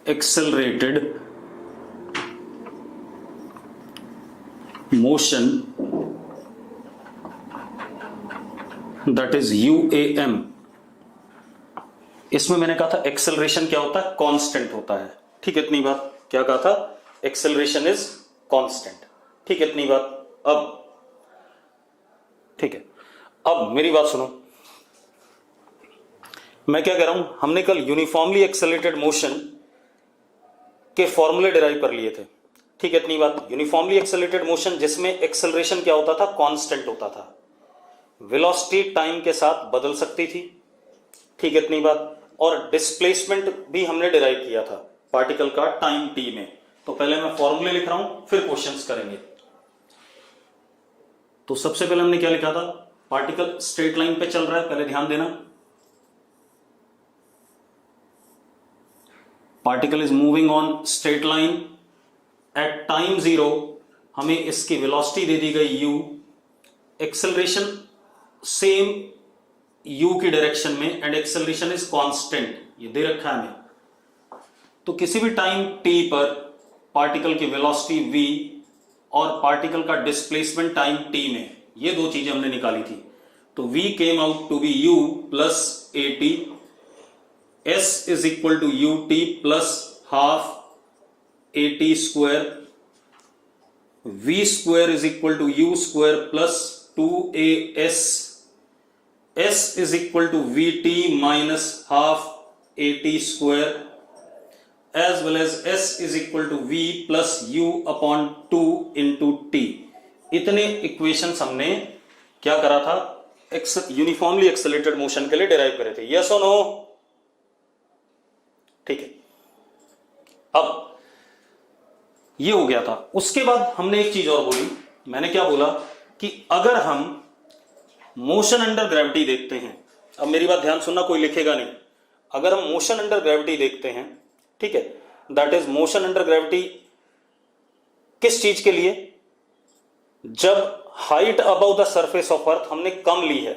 accelerated motion, that is UAM. इसमें मैंने कहा था एक्सेलरेशन क्या होता है, कांस्टेंट होता है. ठीक है, इतनी बात. क्या कहा था, एक्सेलरेशन इज कांस्टेंट. ठीक है, इतनी बात. अब ठीक है, अब मेरी बात सुनो. मैं क्या कह रहा हूं, हमने कल यूनिफॉर्मली एक्सेलरेटेड मोशन के फॉर्मूले डिराइव कर लिए थे. ठीक है, इतनी बात. यूनिफॉर्मली एक्सेलरेटेड मोशन जिसमें एक्सेलरेशन क्या होता था, कांस्टेंट होता था. वेलोसिटी टाइम के साथ बदल सकती थी. ठीक है, इतनी बात. और डिस्प्लेसमेंट भी हमने डिराइव किया था पार्टिकल का टाइम टी में. तो पहले मैं फॉर्मूले लिख रहा हूं, फिर क्वेश्चंस करेंगे. तो सबसे पहले हमने क्या लिखा था, पार्टिकल स्ट्रेट लाइन पे चल रहा है. पहले ध्यान देना, particle is moving on straight line at time 0. हमें इसकी वेलोसिटी दे दी गई u. एक्सेलरेशन सेम u की डायरेक्शन में एंड एक्सेलरेशन इज कांस्टेंट, ये दे रखा है हमें. तो किसी भी टाइम t पर पार्टिकल की वेलोसिटी v और पार्टिकल का डिस्प्लेसमेंट टाइम t में, ये दो चीजें हमने निकाली थी. तो v came out to be u plus at, s is equal to ut plus half at square, v square is equal to u square plus 2as, s is equal to vt minus half at square, as well as s is equal to v plus u upon 2 into t. इतने equations हमने क्या करा था, uniformly accelerated motion के लिए derive करे थे. Yes और नो? ठीक है. अब ये हो गया था. उसके बाद हमने एक चीज और बोली. मैंने क्या बोला कि अगर हम मोशन अंडर ग्रेविटी देखते हैं, अब मेरी बात ध्यान सुनना, कोई लिखेगा नहीं. अगर हम मोशन अंडर ग्रेविटी देखते हैं, ठीक है, that is motion under gravity किस चीज के लिए, जब height above the surface of अर्थ हमने कम ली है.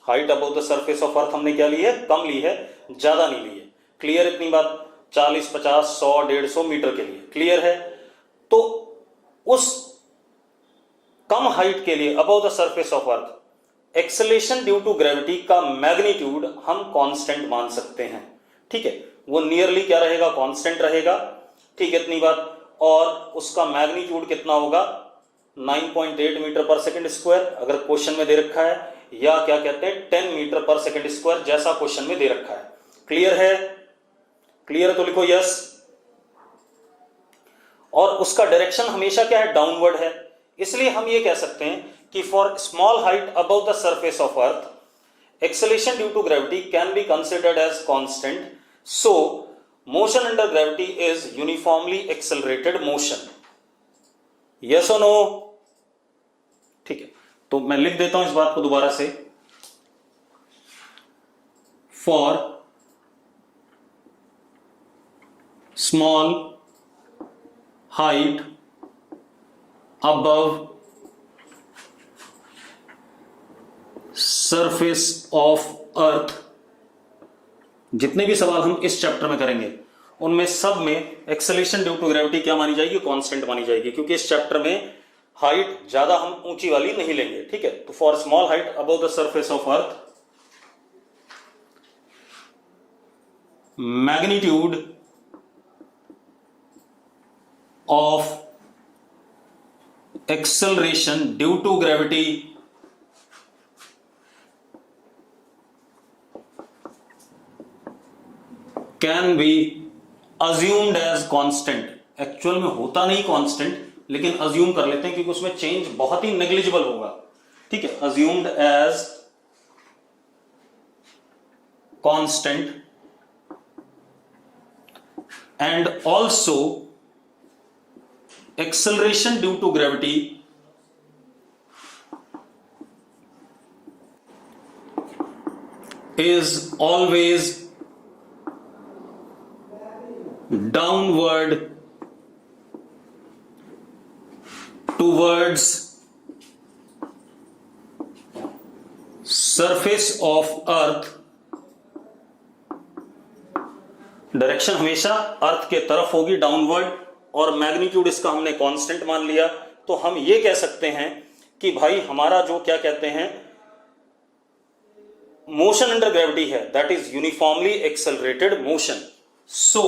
Height above the surface of अर्थ हमने क्या ली है, कम ली है, ज्यादा नहीं ली है. क्लियर इतनी बात? 40, 50, 100, 150 मीटर के लिए. क्लियर है? तो उस कम हाइट के लिए above the surface of earth acceleration due to gravity का मैग्नीट्यूड हम कांस्टेंट मान सकते हैं. ठीक है, वो नियरली क्या रहेगा, कांस्टेंट रहेगा. ठीक है, इतनी बात. और उसका मैग्नीट्यूड कितना होगा, 9.8 मीटर पर सेकंड स्क्वायर अगर क्वेश्चन में दे रखा है, या क्या कहते हैं 10 मीटर पर सेकंड स्क्वायर जैसा क्वेश्चन में दे रखा है. क्लियर है? क्लियर तो लिखो यस. और उसका डायरेक्शन हमेशा क्या है, डाउनवर्ड है. इसलिए हम ये कह सकते हैं कि for small height above the surface of earth acceleration due to gravity can be considered as constant. So, motion under gravity is uniformly accelerated motion. Yes or no? ठीक है, तो मैं लिख देता हूं इस बात को दोबारा से. For small height above surface of earth, जितने भी सवाल हम इस चैप्टर में करेंगे उनमें सब में एक्सेलरेशन ड्यू टू ग्रेविटी क्या मानी जाएगी, कांस्टेंट मानी जाएगी. क्योंकि इस चैप्टर में हाइट ज्यादा हम ऊंची वाली नहीं लेंगे. ठीक है, तो for small height above the surface of earth magnitude of acceleration due to gravity can be assumed as constant. Actual में होता नहीं कांस्टेंट, लेकिन अज्यूम कर लेते हैं क्योंकि उसमें चेंज बहुत ही नेग्लिजिबल होगा. ठीक है, assumed as constant and also acceleration due to gravity is always downward towards surface of earth direction हमेशा अर्थ के तरफ होगी, डाउनवर्ड, और मैग्नीट्यूड इसका हमने कांस्टेंट मान लिया। तो हम ये कह सकते हैं कि भाई हमारा जो क्या कहते हैं मोशन अंडर ग्रेविटी है, that is uniformly accelerated motion. So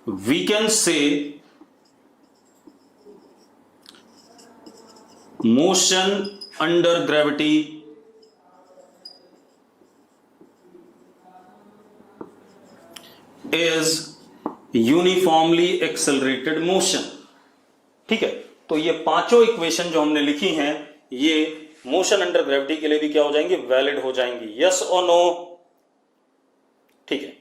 we can say motion under gravity is uniformly accelerated motion। ठीक है, तो ये पांचों इक्वेशन जो हमने लिखी हैं ये मोशन अंडर ग्रेविटी के लिए भी क्या हो जाएंगी, वैलिड हो जाएंगी। यस और नो? ठीक है,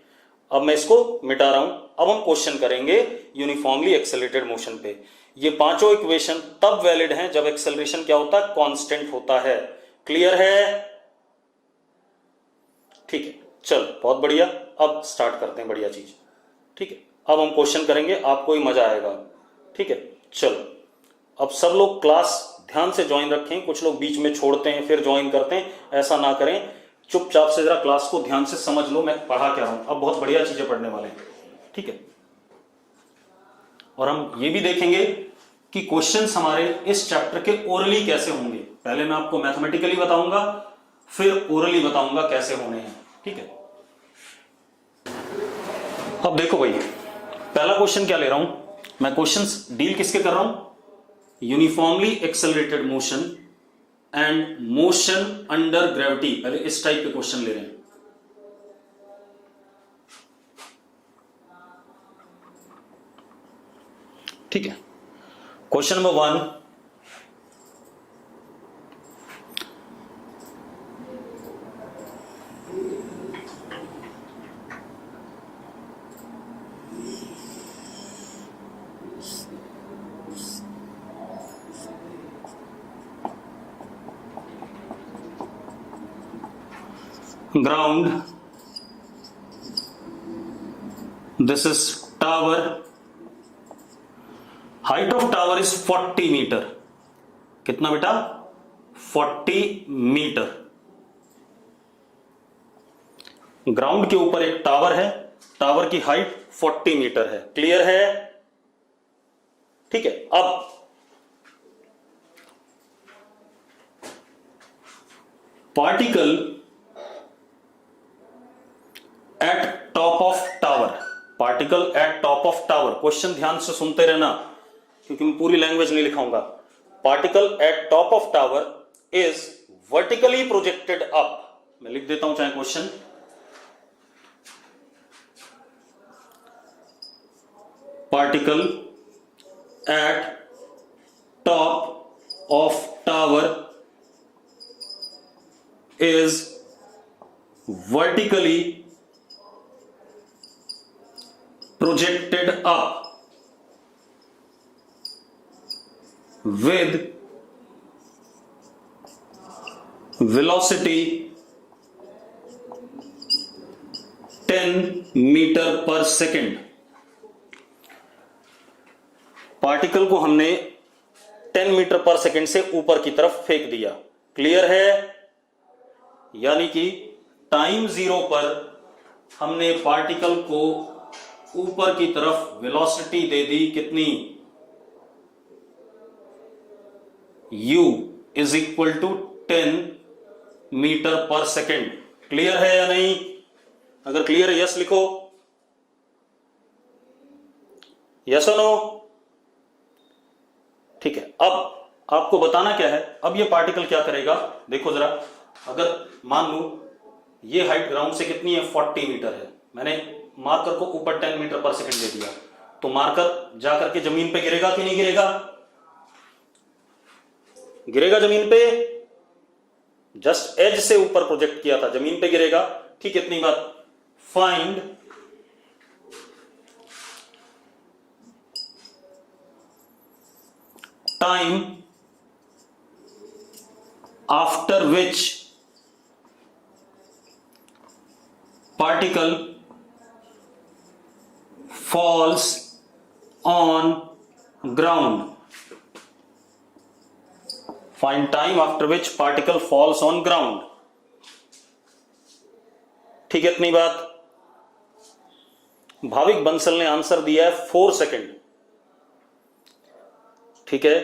अब मैं इसको मिटा रहा हूं। अब हम क्वेश्चन करेंगे यूनिफॉर्मली एक्सेलरेटेड मोशन पे। ये पांचों इक्वेशन तब वैलिड हैं जब एक्सेलरेशन क्या होता है, कांस्टेंट होता है। क्लियर है? ठीक है, चल बहुत बढ़िया। अब स्टार्ट करते हैं बढ़िया चीज। ठीक है, अब हम क्वेश्चन करेंगे, आपको ही मजा आएगा। ठीक है, चलो अब सब लोग क्लास ध्यान से ज्वाइन रखें। कुछ लोग बीच में छोड़ते हैं फिर ज्वाइन करते हैं, ऐसा ना करें। चुपचाप से जरा क्लास को ध्यान से समझ लो मैं पढ़ा क्या रहा हूं। अब बहुत बढ़िया चीजें पढ़ने वाले हैं। ठीक है, और हम ये भी देखेंगे कि क्वेश्चंस हमारे इस चैप्टर के ओरली कैसे होंगे। पहले मैं आपको मैथमेटिकली बताऊंगा, फिर ओरली बताऊंगा कैसे होने हैं। ठीक है, अब देखो भाई, पहला क्वेश्चन क्या ले रहा हूं मैं, क्वेश्चंस डील किसके कर रहा हूं, uniformly accelerated motion and motion under gravity. पहले इस टाइप के क्वेश्चन ले रहे हैं। ठीक है, question number 1, ground, this is tower, height of tower is 40 metre. कितना बेटा? 40 मीटर। ग्राउंड के ऊपर एक टावर है, टावर की हाइट 40 मीटर है। क्लियर है? ठीक है, अब particle at top of tower, particle at top of tower. Question ध्यान से सुनते रहना क्योंकि मैं पूरी लैंग्वेज नहीं लिखाऊंगा। Particle at top of tower is vertically projected up. मैं लिख देता हूं चाहे question, particle at top of tower is vertically projected up with velocity 10 metre per second. Particle को हमने 10 मीटर पर सेकेंड से ऊपर की तरफ फेंक दिया। क्लियर है? यानी कि टाइम 0 पर हमने पार्टिकल को ऊपर की तरफ वेलोसिटी दे दी कितनी, u is equal to 10 metre per second. Clear है या नहीं? अगर क्लियर है यस लिखो, यस और नो। ठीक है, अब आपको बताना क्या है। अब ये पार्टिकल क्या करेगा, देखो जरा। अगर मान लो ये हाइट ग्राउंड से कितनी है, 40 मीटर है। मैंने मार्कर को ऊपर 10 मीटर पर सेकंड दे दिया, तो मार्कर जाकर के जमीन पे गिरेगा कि नहीं गिरेगा? गिरेगा जमीन पे। जस्ट एज से ऊपर प्रोजेक्ट किया था, जमीन पे गिरेगा। ठीक, इतनी बात। Find time after which particle falls on ground. Find time after which particle falls on ground. ठीक है, इतनी बात। भाविक बंसल ने आंसर दिया है 4 सेकंड। ठीक है,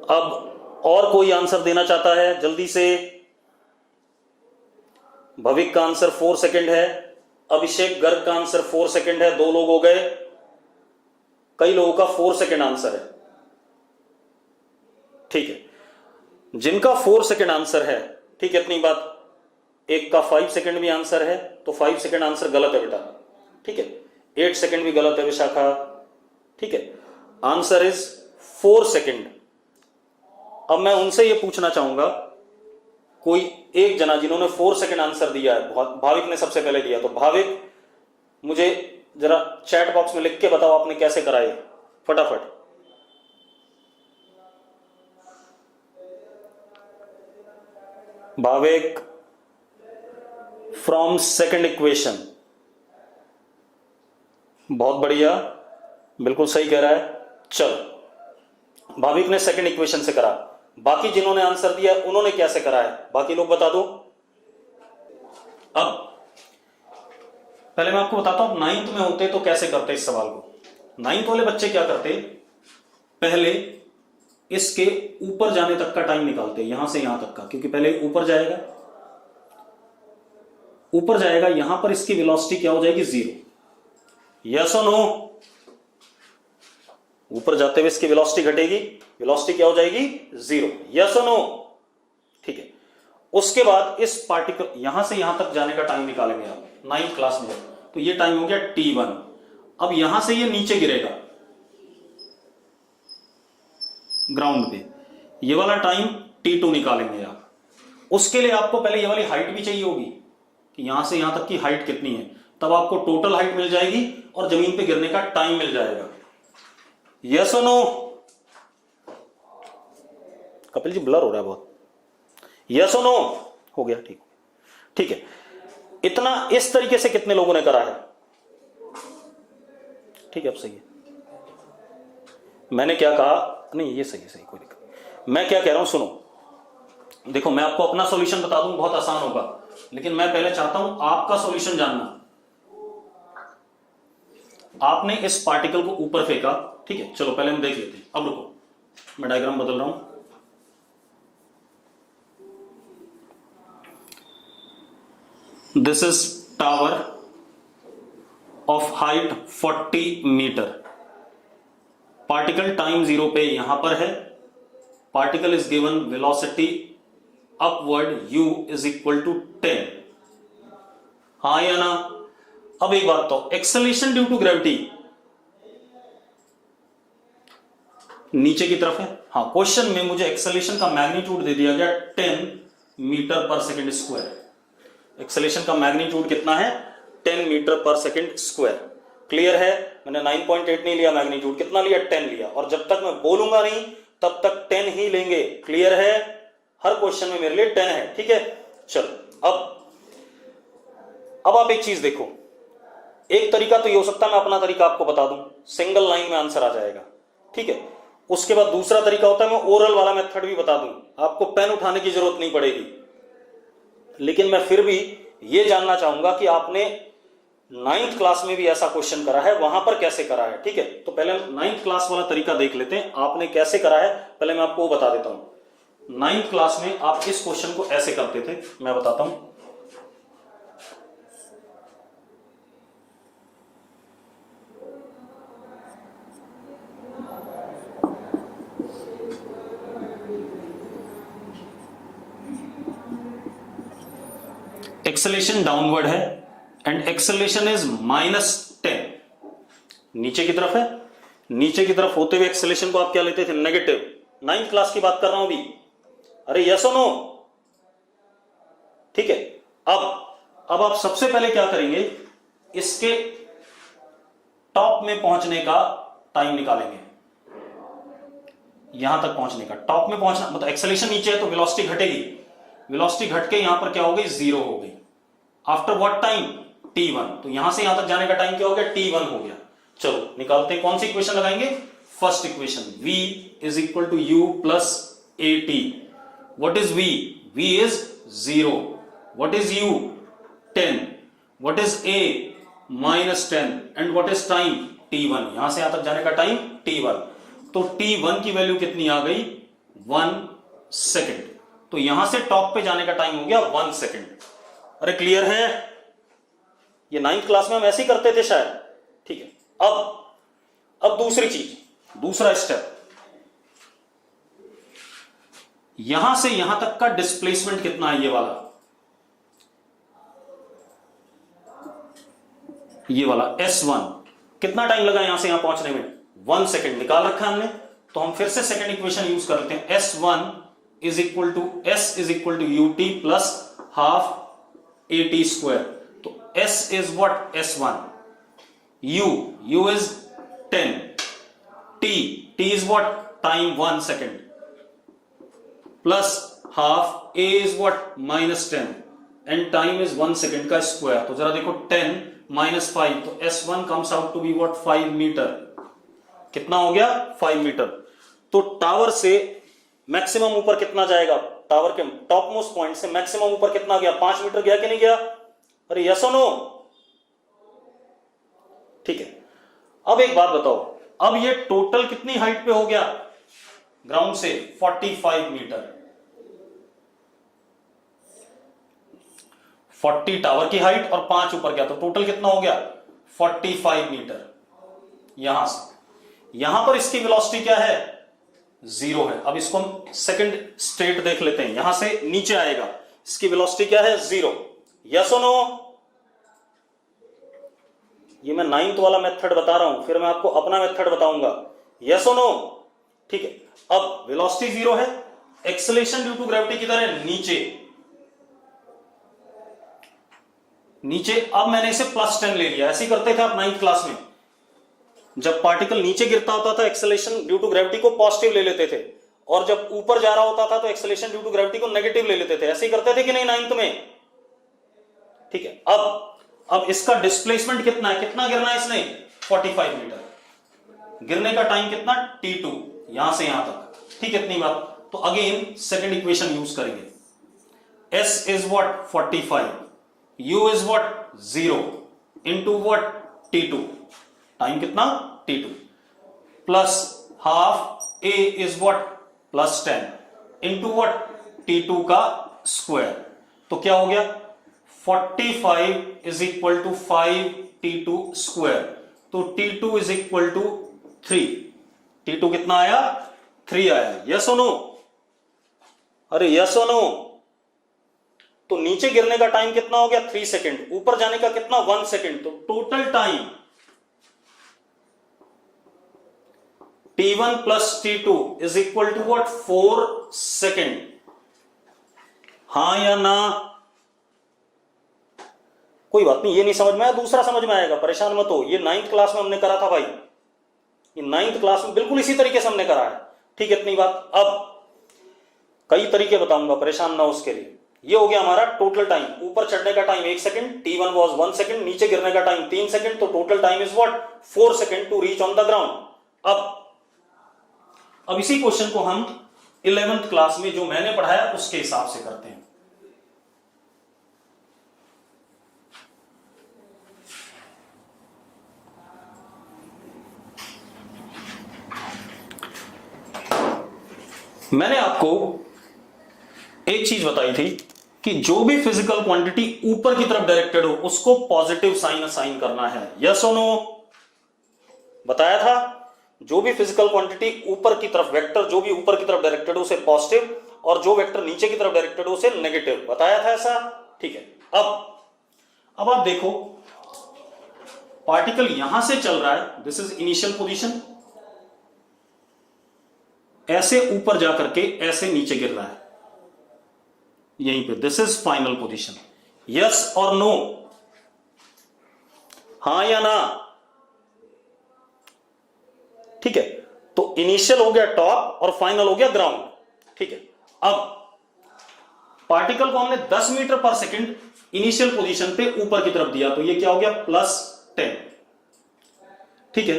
अब और कोई आंसर देना चाहता है जल्दी से? भविक का आंसर 4 सेकंड है, अभिषेक गर्ग का आंसर 4 सेकंड है, 2 लोग हो गए। कई लोगों का 4 सेकंड आंसर है। ठीक है, जिनका 4 सेकंड आंसर है, ठीक है, इतनी बात। एक का 5 सेकंड भी आंसर है, तो 5 सेकंड आंसर गलत है बेटा। ठीक है, 8 सेकंड भी गलत है विशाखा। ठीक है, आंसर इज 4 सेकंड। अब मैं उनसे यह पूछना चाहूंगा, कोई एक जना जिन्होंने 4 सेकंड आंसर दिया है, भाविक ने सबसे पहले दिया, तो भाविक मुझे जरा चैट बॉक्स में लिख के बताओ आपने कैसे कराए, फटाफट। भाविक फ्रॉम सेकंड इक्वेशन, बहुत बढ़िया, बिल्कुल सही कह रहा है। चलो, भाविक ने सेकंड इक्वेशन से करा। बाकी जिन्होंने आंसर दिया उन्होंने कैसे करा है, बाकी लोग बता दो। अब पहले मैं आपको बताता हूं, 9th में होते तो कैसे करते इस सवाल को। 9th वाले बच्चे क्या करते, पहले इसके ऊपर जाने तक का टाइम निकालते, यहां से यहां तक का, क्योंकि पहले ऊपर जाएगा, ऊपर जाएगा, यहां पर इसकी वेलोसिटी क्या हो जाएगी, 0। यस और नो? ऊपर जाते हुए इसकी वेलोसिटी घटेगी, वेलोसिटी क्या हो जाएगी, 0। यस और नो? ठीक है, उसके बाद इस पार्टिकल यहां से यहां तक जाने का टाइम निकालेंगे आप 9th क्लास में, तो ये टाइम हो गया t1। अब यहां से ये नीचे गिरेगा ग्राउंड पे, ये वाला टाइम t2 निकालेंगे आप। उसके लिए आपको पहले ये वाली हाइट भी चाहिए होगी कि यहां से यहां तक की हाइट कितनी है, तब आपको टोटल हाइट मिल जाएगी और जमीन पे गिरने का टाइम मिल जाएगा। यस और नो? कपिल जी ब्लर हो रहा है बहुत। यस और नो? हो गया, ठीक। ठीक है, इतना इस तरीके से कितने लोगों ने करा है? ठीक है, अब सही है। मैंने क्या कहा, नहीं ये सही है, सही, कोई दिक्कत। मैं क्या कह रहा हूं सुनो, देखो मैं आपको अपना सॉल्यूशन बता दूं, बहुत आसान होगा, लेकिन मैं पहले चाहता हूं आपका सॉल्यूशन जानना। आपने इस पार्टिकल को ऊपर फेंका, ठीक है, चलो पहले हम देख लेते हैं। अब रुको, मैं डायग्राम बदल रहा हूं। This is tower of height 40 metre. Particle time 0 पे यहां पर है। Particle is given velocity upward u is equal to 10। हाँ या ना? अब एक बात तो, एक्सेलरेशन ड्यू टू ग्रेविटी नीचे की तरफ है। हाँ, क्वेश्चन में मुझे एक्सेलरेशन का मैग्नीट्यूड दे दिया गया 10 मीटर पर सेकंड स्क्वायर। एक्सेलरेशन का मैग्नीट्यूड कितना है, 10 मीटर पर सेकंड स्क्वायर। क्लियर है? मैंने 9.8 नहीं लिया, मैग्नीट्यूड कितना लिया, 10 लिया, और जब तक मैं बोलूंगा नहीं तब तक 10 ही लेंगे। क्लियर है? हर क्वेश्चन में मेरे लिए 10 है। ठीक है, चलो अब आप एक चीज देखो, एक तरीका तो ये हो सकता है, मैं अपना तरीका आपको बता दूं, सिंगल लाइन में आंसर आ जाएगा। ठीक है, उसके बाद दूसरा तरीका होता है, मैं ओरल वाला मेथड भी बता दूं, आपको पेन उठाने की जरूरत नहीं पड़ेगी। लेकिन मैं फिर भी ये जानना चाहूंगा कि आपने 9th क्लास में भी ऐसा क्वेश्चन करा है, वहां पर कैसे करा है। ठीक है, तो पहले हम 9th क्लास वाला तरीका देख लेते हैं, आपने कैसे करा है पहले मैं आपको वो बता देता हूं। 9th क्लास में आप इस क्वेश्चन को ऐसे करते थे, मैं बताता हूं। एक्सेलरेशन डाउनवर्ड है एंड एक्सेलरेशन इज -10, नीचे की तरफ है। नीचे की तरफ होते हुए एक्सेलरेशन को आप क्या लेते थे, नेगेटिव। 9th क्लास की बात कर रहा हूं अभी। अरे यस और नो? ठीक है, अब आप सबसे पहले क्या करेंगे, इसके टॉप में पहुंचने का टाइम निकालेंगे। यहां तक पहुंचने का, टॉप में पहुंचना मतलब एक्सेलरेशन नीचे है तो वेलोसिटी घटेगी, वेलोसिटी घट के यहां पर क्या हो गई, 0 हो गई। आफ्टर व्हाट टाइम, t1, तो यहां से यहां तक जाने का टाइम क्या हो गया, t1 हो गया। चलो निकालते हैं, कौन सी इक्वेशन लगाएंगे, first equation, v is equal to u plus at। What is v? v is 0। What is u? 10, what is a -10 and what is time t1, यहां से यहां तक जाने का टाइम t1, तो t1 की वैल्यू कितनी आ गई 1 सेकेंड, तो यहां से टॉप पे जाने का टाइम हो गया 1 सेकेंड। अरे क्लियर है? ये 9th क्लास में हम ऐसे ही करते थे शायद। ठीक है, अब दूसरी चीज, दूसरा स्टेप, यहां से यहां तक का डिस्प्लेसमेंट कितना है, ये वाला S1, कितना टाइम लगा यहां से यहां पहुंचने में 1 सेकेंड निकाल रखा है हमने, तो हम फिर से सेकेंड इक्वेशन यूज कर लेते हैं। S1 is equal to ut plus half at square, तो S is what S1, u is 10, t is what time 1 second, plus half a is what -10 and time is 1 second का square, तो जरा देखो 10 -5, तो S1 comes out to be what 5 metre, कितना हो गया 5 metre. तो टावर से मैक्सिमम ऊपर कितना जाएगा, टावर के टॉप मोस्ट पॉइंट से मैक्सिमम ऊपर कितना गया, 5 मीटर गया कि नहीं गया? अरे यस और नो? ठीक है, अब एक बात बताओ, अब ये टोटल कितनी हाइट पे हो गया ग्राउंड से 45 मीटर, 40 टावर की हाइट और 5 ऊपर गया, तो टोटल कितना हो गया 45 मीटर। यहां से यहां पर इसकी वेलोसिटी क्या है 0 है। अब इसको हम सेकंड स्टेट देख लेते हैं, यहां से नीचे आएगा, इसकी वेलोसिटी क्या है 0, यस और नो? ये मैं 9th वाला मेथड बता रहा हूं, फिर मैं आपको अपना मेथड बताऊंगा, यस और नो? ठीक है, अब वेलोसिटी 0 है, एक्सेलरेशन ड्यू टू ग्रेविटी किधर है, नीचे। अब मैंने इसे +10 ले लिया, ऐसे ही करते थे आप 9th क्लास में, जब पार्टिकल नीचे गिरता होता था एक्सेलरेशन ड्यू टू ग्रेविटी को पॉजिटिव ले लेते थे, और जब ऊपर जा रहा होता था तो एक्सेलरेशन ड्यू टू ग्रेविटी को नेगेटिव ले लेते थे, ऐसे ही करते थे कि नहीं 9th में? ठीक है, अब इसका डिस्प्लेसमेंट कितना है, कितना गिरना है इसने 45 मीटर, गिरने का टाइम कितना t2, यहां से यहां तक। ठीक है, इतनी बात। तो अगेन सेकंड इक्वेशन यूज करेंगे, s is what 45, u is what 0 into what t2, time कितना t2, plus half a is what +10 into what t2 का स्क्वायर, तो क्या हो गया 45 is equal to 5t2 square, तो t2 is equal to 3, t2 कितना आया 3 आया, यस और नो? अरे यस और नो? तो नीचे गिरने का टाइम कितना हो गया 3 सेकेंड, ऊपर जाने का कितना 1 सेकेंड, तो total time t1 plus t2 is equal to what 4 second, हां या ना? कोई बात नहीं, ये नहीं समझ में आया, दूसरा समझ में आएगा, परेशान मत हो, ये 9th क्लास में हमने करा था भाई, ये 9th क्लास में बिल्कुल इसी तरीके से हमने करा है। ठीक है, इतनी बात। अब कई तरीके बताऊंगा, परेशान ना हो उसके लिए। ये हो गया हमारा टोटल टाइम, ऊपर चढ़ने का time 1 second, t1 was 1 second, नीचे गिरने का टाइम 3 सेकंड, तो total time is what 4 second to reach on the ground. अब इसी क्वेश्चन को हम 11th क्लास में जो मैंने पढ़ाया उसके हिसाब से करते हैं। मैंने आपको एक चीज बताई थी कि जो भी फिजिकल क्वांटिटी ऊपर की तरफ डायरेक्टेड हो उसको पॉजिटिव साइन असाइन करना है, यस और नो? बताया था, जो भी फिजिकल क्वांटिटी ऊपर की तरफ, वेक्टर जो भी ऊपर की तरफ डायरेक्टेड हो उसे पॉजिटिव, और जो वेक्टर नीचे की तरफ डायरेक्टेड हो उसे नेगेटिव, बताया था ऐसा। ठीक है, अब आप देखो, पार्टिकल यहां से चल रहा है, दिस इज इनिशियल पोजीशन, ऐसे ऊपर जाकर के ऐसे नीचे गिर रहा है यहीं पे, this is final position, yes और नो? हां या ना? ठीक है, तो इनिशियल हो गया टॉप और फाइनल हो गया ग्राउंड। ठीक है, अब पार्टिकल को हमने 10 मीटर पर सेकंड इनिशियल पोजीशन पे ऊपर की तरफ दिया, तो ये क्या हो गया +10। ठीक है,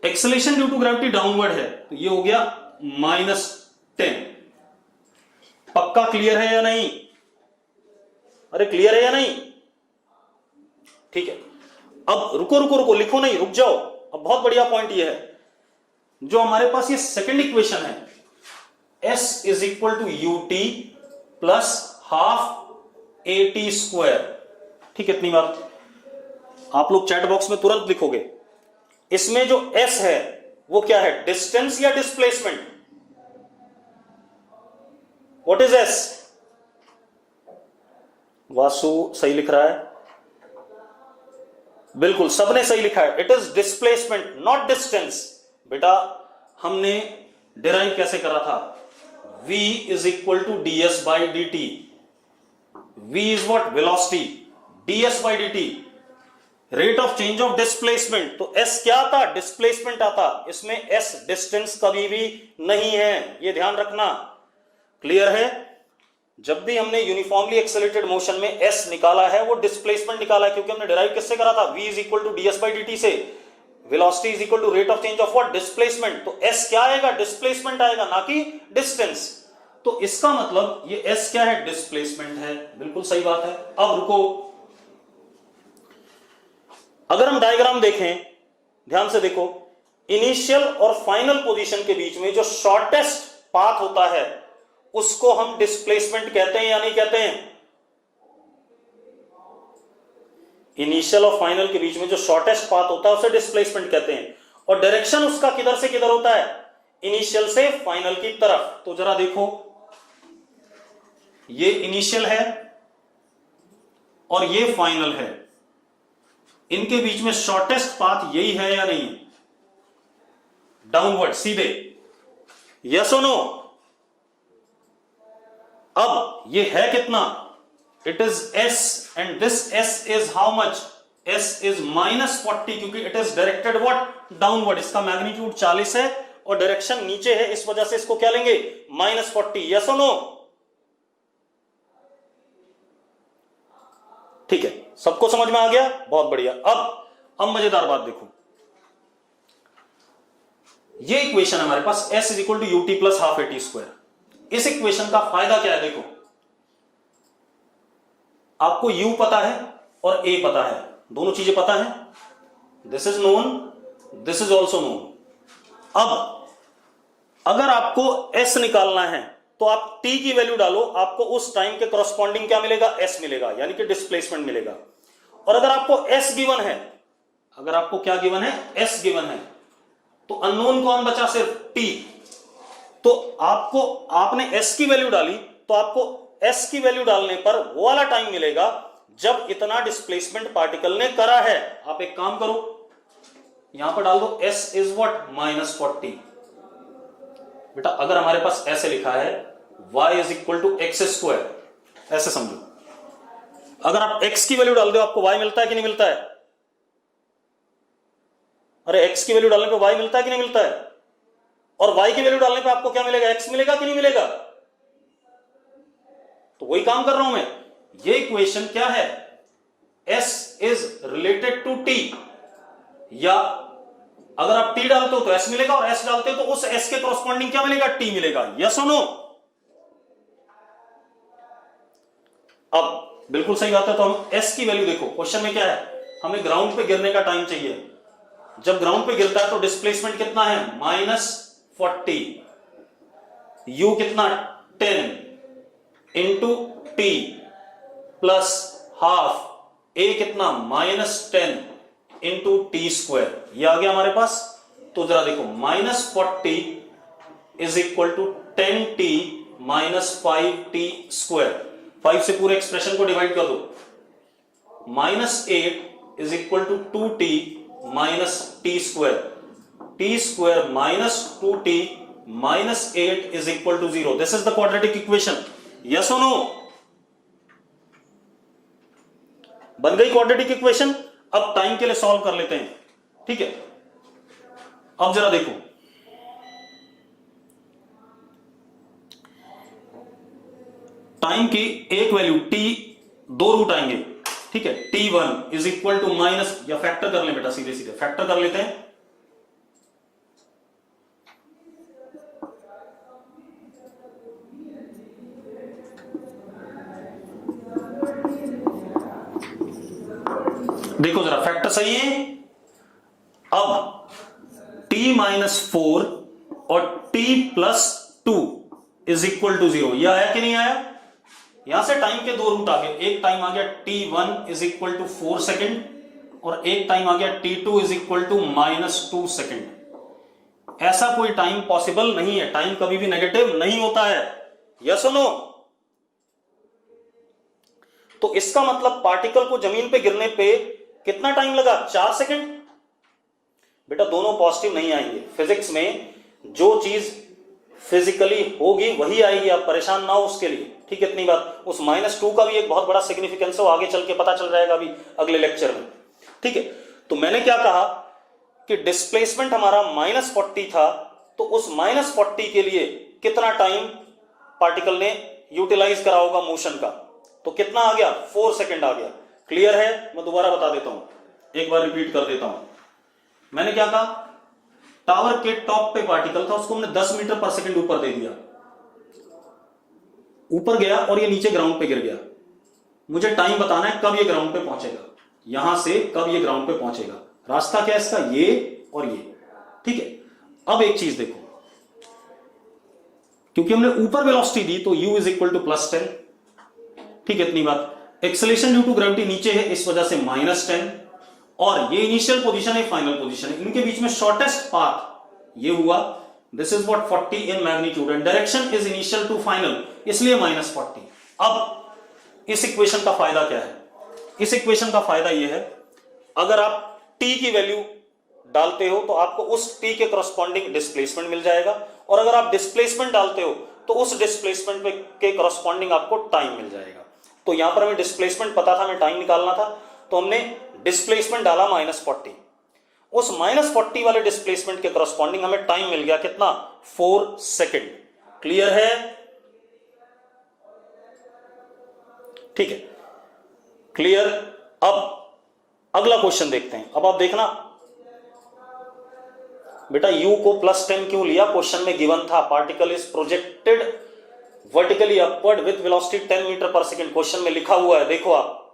acceleration due to gravity downward है, तो ये हो गया -10। पक्का क्लियर है या नहीं? अरे क्लियर है या नहीं? ठीक है, अब रुको रुको रुको, लिखो नहीं, रुक जाओ। अब बहुत बढ़िया पॉइंट ये है, जो हमारे पास ये सेकंड इक्वेशन है, s is equal to ut plus half at square. ठीक है, इतनी बात आप लोग चैट बॉक्स में तुरंत लिखोगे। इसमें जो s है वो क्या है, डिस्टेंस या displacement? What is s? Vasu सही लिख रहा है, बिल्कुल सबने सही लिखा है, it is displacement not distance. बेटा हमने डिराइव कैसे करा था, v is equal to ds by D t. v is what, velocity, ds by D t rate of change of displacement. तो s क्या आता, डिस्प्लेसमेंट आता, इसमें s डिस्टेंस कभी भी नहीं है, ये ध्यान रखना। क्लियर है? जब भी हमने यूनिफॉर्मली एक्सेलरेटेड मोशन में s निकाला है वो डिस्प्लेसमेंट निकाला है, क्योंकि हमने डिराइव किससे करा था, v is equal to ds by D T से, velocity is equal to rate of change of what, displacement. तो s क्या आएगा, डिस्प्लेसमेंट आएगा, ना कि डिस्टेंस। तो इसका मतलब ये s क्या है, डिस्प्लेसमेंट है, बिल्कुल सही बात है। अब रुको, अगर हम डायग्राम देखें, ध्यान से देखो, इनिशियल और फाइनल पोजीशन के बीच में जो शॉर्टेस्ट पाथ होता है उसको हम डिस्प्लेसमेंट कहते हैं या नहीं कहते हैं? इनिशियल और फाइनल के बीच में जो शॉर्टेस्ट पाथ होता है उसे डिस्प्लेसमेंट कहते हैं, और डायरेक्शन उसका किधर से किधर होता है, इनिशियल से फाइनल की तरफ। तो जरा देखो, ये इनिशियल है और ये फाइनल है, इनके बीच में शॉर्टेस्ट पाथ यही है या नहीं? डाउनवर्ड, सीधे, यस और नो? अब ये है कितना, it is s and this s is how much, s is -40, क्योंकि it is directed what, downward. इसका मैग्नीट्यूड 40 है और डायरेक्शन नीचे है, इस वजह से इसको क्या लेंगे, -40। यस और नो? ठीक है, सबको समझ में आ गया, बहुत बढ़िया। अब मजेदार बात देखो, ये इक्वेशन है हमारे पास, s is equal to ut plus half at square. इस इक्वेशन का फायदा क्या है, देखो आपको u पता है और a पता है, दोनों चीजें पता है, this is known, this is also known. अब अगर आपको s निकालना है तो आप t की वैल्यू डालो, आपको उस टाइम के कॉरस्पॉन्डिंग क्या मिलेगा, s मिलेगा, यानी कि डिस्प्लेसमेंट मिलेगा। और अगर आपको s गिवन है, अगर आपको क्या गिवन है, s गिवन है, तो अननोन कौन बचा, सिर्फ t। तो आपने s की वैल्यू डाली, तो आपको s की वैल्यू डालने पर वो वाला टाइम मिलेगा जब इतना डिस्प्लेसमेंट पार्टिकल ने करा है। आप एक काम करो, यहां पर डाल दो s इज व्हाट, -40। बेटा अगर हमारे पास ऐसे लिखा है y is equal to x square, ऐसे समझो, अगर आप x की वैल्यू डाल दो आपको y मिलता है कि नहीं मिलता है? अरे x की वैल्यू डालने पे y मिलता है कि नहीं मिलता है? और y की वैल्यू डालने पे आपको क्या मिलेगा, x मिलेगा कि नहीं मिलेगा? तो वही काम कर रहा हूं मैं। ये इक्वेशन क्या है, s is related to t, या अगर आप t डालते हो तो s मिलेगा, और s डालते हो तो उस s के कॉरस्पॉन्डिंग क्या मिलेगा, t मिलेगा। यस और नो? अब बिल्कुल सही बात है। तो हम s की वैल्यू देखो, क्वेश्चन में क्या है, हमें ग्राउंड पे गिरने का टाइम चाहिए। जब ग्राउंड पे गिरता है तो डिस्प्लेसमेंट कितना है, -40, u कितना, 10 into T plus half, a कितना, -10 इंटू टी स्क्वायर। ये आ गया हमारे पास। तो जरा देखो, -40 is equal to 10t minus 5t square. 5 से पूरे एक्सप्रेशन को डिवाइड कर दो। -8 is equal to 2t minus t square. T square minus 2t minus 8 is equal to 0। This is the quadratic equation. Yes और नो? बन गई quadratic equation. अब time के लिए सॉल्व कर लेते हैं, ठीक है। अब जरा देखो, टाइम की एक वैल्यू t, दो रूट आएंगे, ठीक है। t1 is equal to minus, या फैक्टर कर ले बेटा, सीधे सीधे फैक्टर कर लेते हैं। देखो जरा फैक्टर सही है। अब t-4 और t+2 इज इक्वल टू 0, यह आया कि नहीं आया? यहां से टाइम के दो रूट आ गए, एक टाइम आ गया t1 is equal to 4 second और एक टाइम आ गया t2 is equal to -2 second. ऐसा कोई टाइम पॉसिबल नहीं है, टाइम कभी भी नेगेटिव नहीं होता है, यस और नो? तो इसका मतलब पार्टिकल को जमीन पे गिरने पे कितना टाइम लगा? 4 सेकेंड। बेटा दोनों पॉजिटिव नहीं आएंगे, फिजिक्स में जो चीज फिजिकली होगी वही आएगी, आप परेशान ना हो उसके लिए, ठीक है? इतनी बात। उस -2 का भी एक बहुत बड़ा सिग्निफिकेंस है, वो आगे चल के पता चल जाएगा अभी अगले लेक्चर में, ठीक है? तो मैंने क्या कहा कि डिस्प्लेसमेंट हमारा -40 था, तो उस -40 के लिए कितना टाइम पार्टिकल ने यूटिलाइज करा होगा मोशन का, तो कितना आ गया? 4 सेकेंड आ गया। क्लियर है? मैं दोबारा बता देता हूं, एक बार रिपीट कर देता हूं। मैंने क्या कहा? टावर के टॉप पे पार्टिकल था, उसको हमने 10 मीटर पर सेकंड ऊपर दे दिया, ऊपर गया और ये नीचे ग्राउंड पे गिर गया। मुझे टाइम बताना है कब ये ग्राउंड पे पहुंचेगा, यहां से कब ये ग्राउंड पे पहुंचेगा। रास्ता क्या है इसका? ये और ये, ठीक है? अब एक चीज देखो, क्योंकि हमने ऊपर वेलोसिटी दी तो u इज इक्वल टू +10, ठीक है? इतनी बात। एक्सेलरेशन ड्यू टू ग्रेविटी नीचे है, इस वजह से -10, और ये इनिशियल पोजीशन है, फाइनल पोजीशन है, इनके बीच में शॉर्टेस्ट पाथ ये हुआ। This is what 40 in magnitude and direction is initial to final, इसलिए -40। अब इस इक्वेशन का फायदा क्या है? इस इक्वेशन का फायदा ये है, अगर आप t की वैल्यू डालते हो तो आपको उस t के करस्पॉन्डिंग डिस्प्लेसमेंट मिल जाएगा, और अगर आप डिस्प्लेसमेंट डालते हो तो उस डिस्प्लेसमेंट के करस्पॉन्डिंग आपको टाइम मिल जाएगा। तो यहां पर हमें डिस्प्लेसमेंट पता था, हमें टाइम निकालना था, तो हमने डिस्प्लेसमेंट डाला -40। उस -40 वाले डिस्प्लेसमेंट के करस्पॉन्डिंग हमें टाइम मिल गया कितना? 4 सेकेंड। क्लियर है? ठीक है, क्लियर। अब अगला क्वेश्चन देखते हैं। अब आप देखना बेटा, u को +10 क्यों लिया? क्वेश्चन में गिवन था particle is projected vertically upward with velocity 10 metre per second, question में लिखा हुआ है, देखो आप,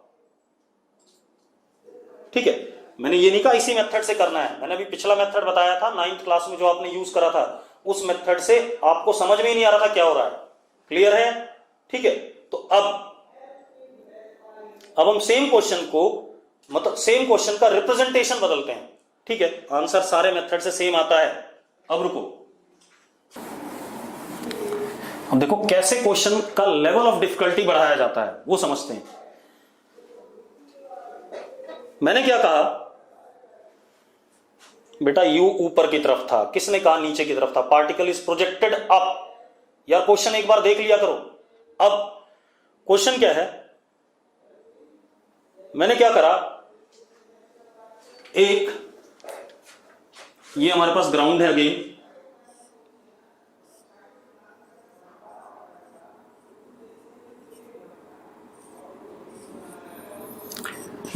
ठीक है? मैंने ये नहीं कहा इसी मेथड से करना है, मैंने अभी पिछला मेथड बताया था 9th क्लास में जो आपने यूज करा था, उस मेथड से आपको समझ में ही नहीं आ रहा था क्या हो रहा है। क्लियर है? ठीक है, तो अब हम सेम क्वेश्चन को, मतलब सेम क्वेश्चन का रिप्रेजेंटेशन बदलते हैं, ठीक है? आंसर सारे मेथड से सेम आता है। अब रुको, हम देखो कैसे क्वेश्चन का लेवल ऑफ डिफिकल्टी बढ़ाया जाता है, वो समझते हैं। मैंने क्या कहा बेटा, u ऊपर की तरफ था, किसने कहा नीचे की तरफ था? Particle is projected up. यार क्वेश्चन एक बार देख लिया करो। अब क्वेश्चन क्या है, मैंने क्या करा, एक ये हमारे पास ग्राउंड है, again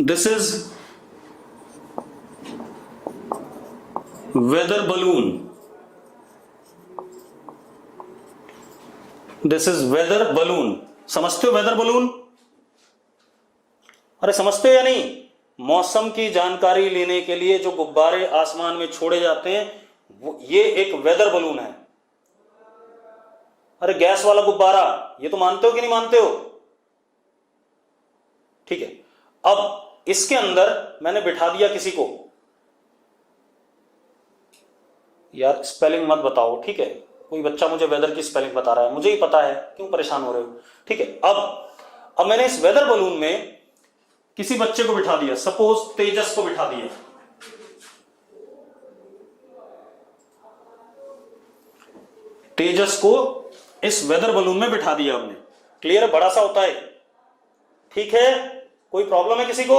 this is weather balloon, this is weather balloon। समझते हो वेदर बलून? अरे समझते हो या नहीं? मौसम की जानकारी लेने के लिए जो गुब्बारे आसमान में छोड़े जाते हैं, ये एक वेदर बलून है। अरे गैस वाला गुब्बारा, ये तो मानते हो कि नहीं मानते हो? ठीक है, अब इसके अंदर मैंने बिठा दिया किसी को। यार स्पेलिंग मत बताओ, ठीक है? कोई बच्चा मुझे वेदर की स्पेलिंग बता रहा है, मुझे ही पता है, क्यों परेशान हो रहे हो? ठीक है, अब मैंने इस वेदर बलून में किसी बच्चे को बिठा दिया, सपोज तेजस को बिठा दिया। तेजस को इस वेदर बलून में बिठा दिया हमने। क्लियर है? बड़ा सा होता है, ठीक है? कोई प्रॉब्लम है किसी को?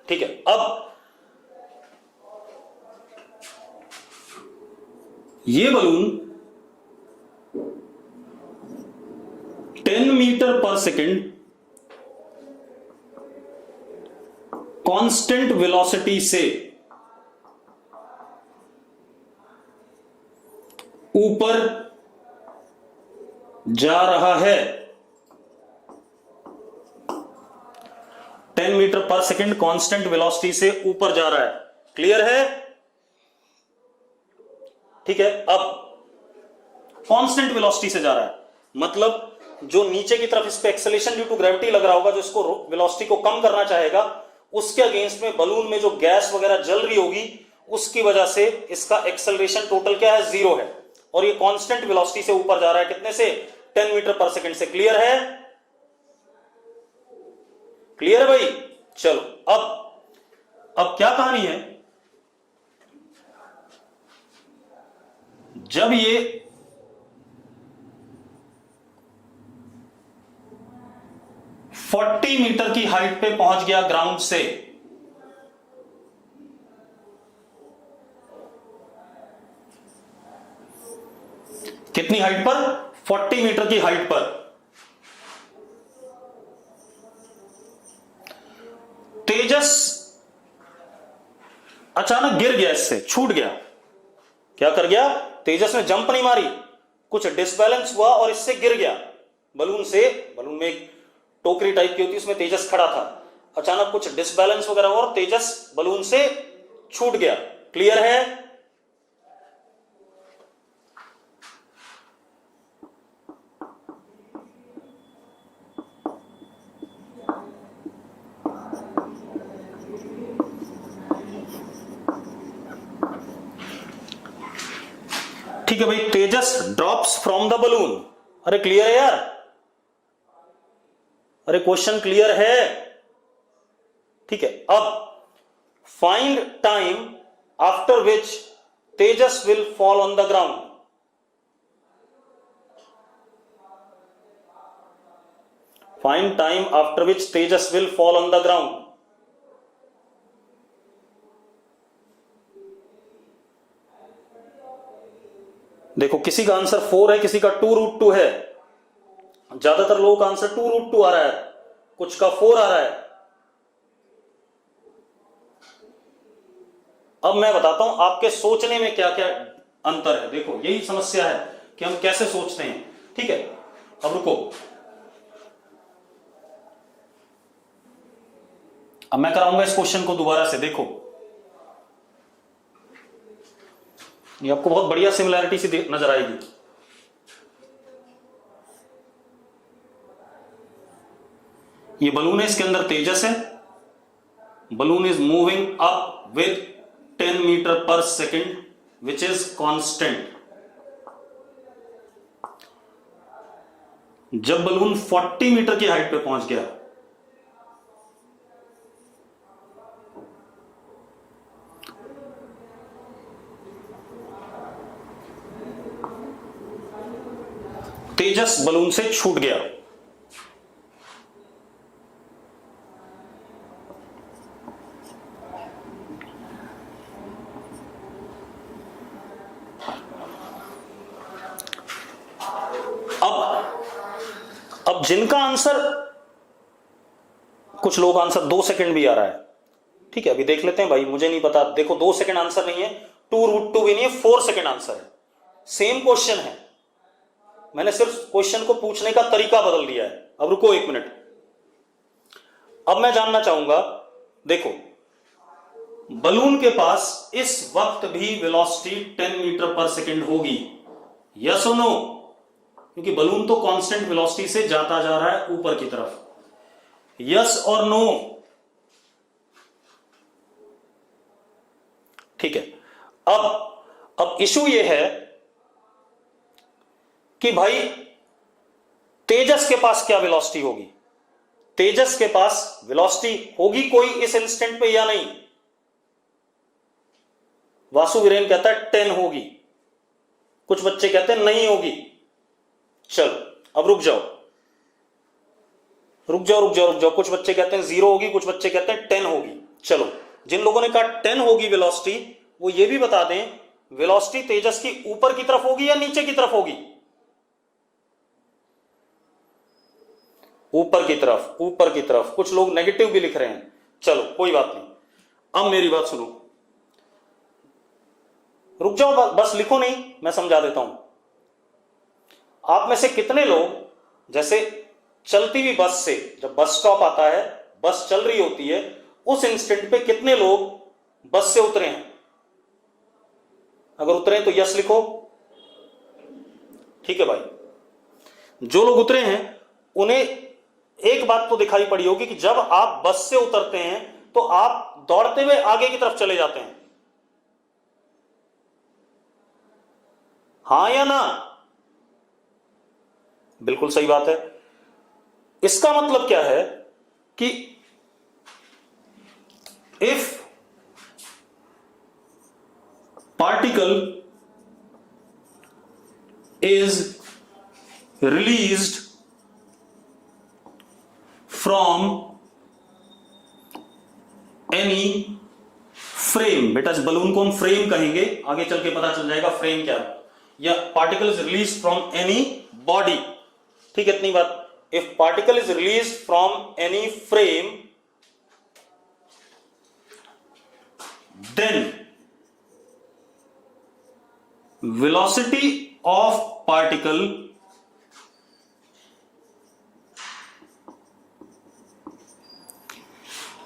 ठीक है, अब ये balloon 10 metre per second constant velocity से ऊपर जा रहा है। 10 metre per second constant velocity से ऊपर जा रहा है। क्लियर है? ठीक है। अब कांस्टेंट वेलोसिटी से जा रहा है मतलब जो नीचे की तरफ इस पे एक्सेलरेशन ड्यू टू ग्रेविटी लग रहा होगा, जो इसको वेलोसिटी को कम करना चाहेगा, उसके अगेंस्ट में बलून में जो गैस वगैरह जल रही होगी उसकी वजह से इसका एक्सेलरेशन टोटल क्या है? 0 है। और ये कांस्टेंट वेलोसिटी से ऊपर जा रहा है कितने से? 10 मीटर पर सेकेंड से। क्लियर है? क्लियर है भाई? चलो अब क्या कहानी है, जब ये फोर्टी मीटर की हाइट पे पहुंच गया ग्राउंड से, कितनी हाइट पर? 40 मीटर की हाइट पर। तेजस अचानक गिर गया, इससे छूट गया। क्या कर गया? तेजस ने जंप नहीं मारी, कुछ डिसबैलेंस हुआ और इससे गिर गया बलून से। बलून में एक टोकरी टाइप की होती है, उसमें तेजस खड़ा था। अचानक कुछ डिसबैलेंस वगैरह हुआ और तेजस बलून से छूट गया। क्लियर है? ठीक है भाई। तेजस ड्रॉप्स फ्रॉम द बलून। अरे क्लियर है यार? अरे क्वेश्चन क्लियर है? ठीक है। अब find time after which Tejas will fall on the ground. Find time after which Tejas will fall on the ground. देखो, किसी का आंसर 4 है, किसी का 2√2 है। ज्यादातर लोगों का आंसर 2√2 आ रहा है, कुछ का 4 आ रहा है। अब मैं बताता हूं आपके सोचने में क्या क्या अंतर है। देखो, यही समस्या है कि हम कैसे सोचते हैं। ठीक है, अब रुको, अब मैं कराऊंगा इस क्वेश्चन को दोबारा से। देखो, ये आपको बहुत बढ़िया सिमिलैरिटी सी नजर आएगी। ये बलून है, इसके अंदर तेजस है। Balloon is moving up with 10 metre per second which is constant. जब बलून 40 मीटर की हाइट पे पहुंच गया, तेजस बलून से छूट गया। अब जिनका आंसर, कुछ लोग आंसर 2 सेकंड भी आ रहा है। ठीक है, अभी देख लेते हैं भाई, मुझे नहीं पता। देखो, 2 सेकंड आंसर नहीं है, 2√2 भी नहीं है, 4 सेकंड आंसर है। सेम क्वेश्चन है, मैंने सिर्फ क्वेश्चन को पूछने का तरीका बदल दिया है। अब रुको 1 मिनट, अब मैं जानना चाहूंगा। देखो, बलून के पास इस वक्त भी वेलोसिटी 10 मीटर पर सेकेंड होगी, यस और नो? क्योंकि बलून तो कांस्टेंट वेलोसिटी से जाता जा रहा है ऊपर की तरफ। यस और नो? ठीक है। अब इशू ये है कि भाई तेजस के पास क्या वेलोसिटी होगी? तेजस के पास वेलोसिटी होगी कोई इस इंस्टेंट पे या नहीं? वासु वीरेन कहता है 10 होगी, कुछ बच्चे कहते हैं नहीं होगी। चलो, अब रुक जाओ, कुछ बच्चे कहते हैं 0 होगी, कुछ बच्चे कहते हैं 10 होगी। चलो, जिन लोगों ने कहा 10 होगी वेलोसिटी, वो ये भी बता दें वेलोसिटी तेजस की ऊपर की तरफ होगी या नीचे की तरफ होगी? ऊपर की तरफ, ऊपर की तरफ। कुछ लोग नेगेटिव भी लिख रहे हैं। चलो, कोई बात नहीं। अब मेरी बात सुनो, रुक जाओ, बस लिखो नहीं, मैं समझा देता हूं। आप में से कितने लोग, जैसे चलती हुई बस से जब बस स्टॉप आता है, बस चल रही होती है, उस इंस्टेंट पे कितने लोग बस से उतरे हैं? अगर उतरे हैं तो यस लिखो। ठीक है भाई, जो लोग उतरे हैं उन्हें एक बात तो दिखाई पड़ी होगी कि जब आप बस से उतरते हैं तो आप दौड़ते हुए आगे की तरफ चले जाते हैं, हां या ना? बिल्कुल सही बात है। इसका मतलब क्या है कि if particle is released from any frame, बेटा इस बलून को हम फ्रेम कहेंगे, आगे चल के पता चल जाएगा फ्रेम क्या है, या particle is release from any body. ठीक है, इतनी बात। If particle is release from any frame then velocity of particle